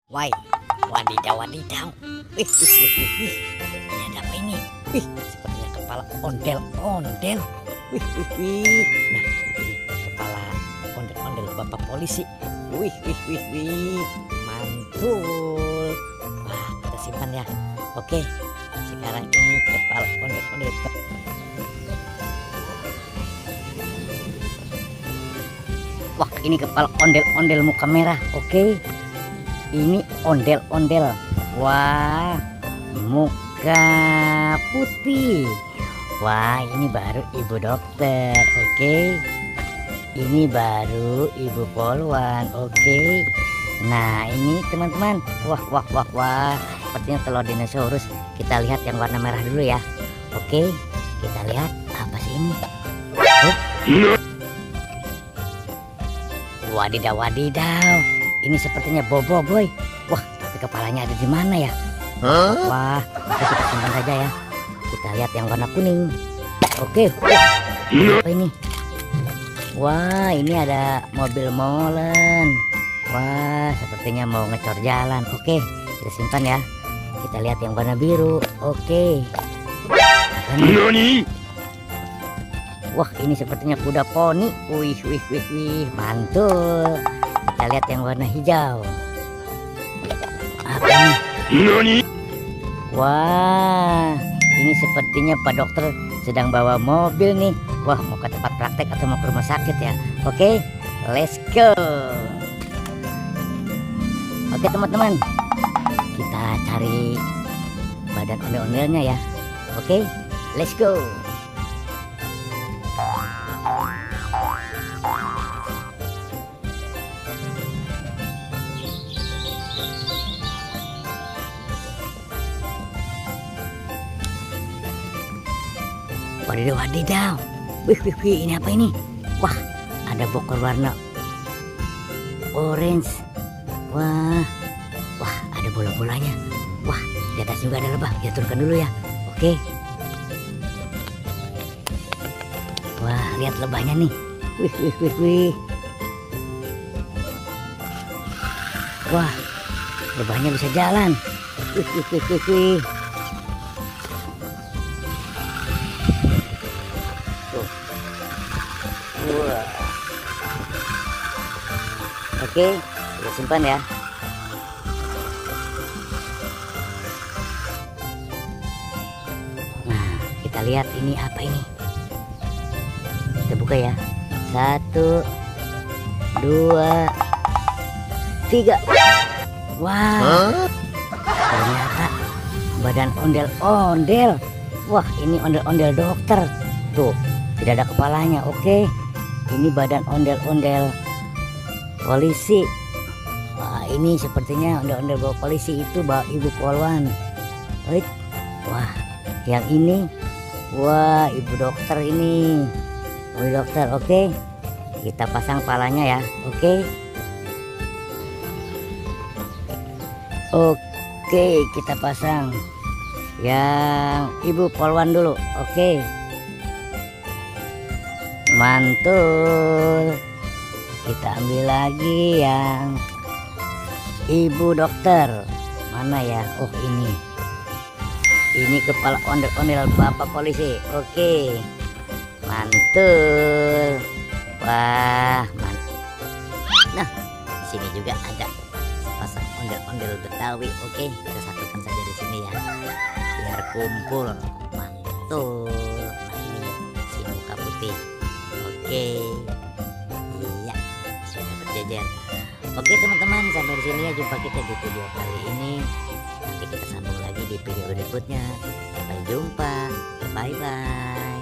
Why, wadidaw wadidaw. Wih. Ini ada apa ini? Wih, sepertinya kepala ondel-ondel. Wih. Nah, ini kepala ondel-ondel bapak polisi. Wih. Mantul. Wah, kita simpan ya. Oke, sekarang ini kepala ondel-ondel. Wah, ini kepala ondel-ondel muka merah. Oke. Ini ondel-ondel. Wah, muka putih. Wah, ini baru ibu dokter. Oke. Ini baru ibu polwan. Oke. Nah, ini teman-teman. Wah. Sepertinya telur dinosaurus. Kita lihat yang warna merah dulu ya. Oke. Kita lihat apa sih ini? Wadidaw. Ini sepertinya Bobo boy. Wah, tapi kepalanya ada di mana ya? Wah, kita simpan saja ya. Kita lihat yang warna kuning. Oke. Apa ini? Wah, ini ada mobil molen. Wah, sepertinya mau ngecor jalan. Oke, kita simpan ya. Kita lihat yang warna biru. Oke. Wah, ini sepertinya kuda poni. Wih, mantul. Kita lihat yang warna hijau. Apa ini? Wah, ini sepertinya Pak Dokter sedang bawa mobil nih. Wah, mau ke tempat praktek atau mau ke rumah sakit ya? Oke, let's go. Oke teman-teman, kita cari badan ondel-ondelnya ya. Oke, let's go. Wadidaw. Wih, ini apa ini? Wah, ada bokor warna orange. Wah, ada bola-bolanya. Wah, di atas juga ada lebah. Kita turunkan dulu ya. Oke. Wah, lihat lebahnya nih. Wih. Wah, lebahnya bisa jalan. Wih. Oke, kita simpan ya. Nah, kita lihat ini apa ini. Kita buka ya. 1, 2, 3. Wah, ternyata badan ondel-ondel. Wah, ini ondel-ondel dokter. Tuh, tidak ada kepalanya. Oke, ini badan ondel-ondel polisi. Wah, ini sepertinya ondel-ondel bawa polisi itu bawa ibu polwan. Wah, yang ini, wah ibu dokter ini. Ibu dokter, oke. Kita pasang palanya ya, oke. Oke, kita pasang yang ibu polwan dulu, oke. Mantul. Kita ambil lagi yang ibu dokter. Mana ya? Oh, ini. Ini kepala ondel-ondel bapak polisi. Oke. Mantul. Wah, mantap. Nah, di sini juga ada sepasang ondel-ondel Betawi. Oke, kita satukan saja di sini ya. Biar kumpul. Mantul. Nah, ini si muka putih. Oke. Jajar. Oke teman-teman, sampai di sini ya jumpa kita di video kali ini. Nanti kita sambung lagi di video berikutnya. Sampai jumpa. Bye bye.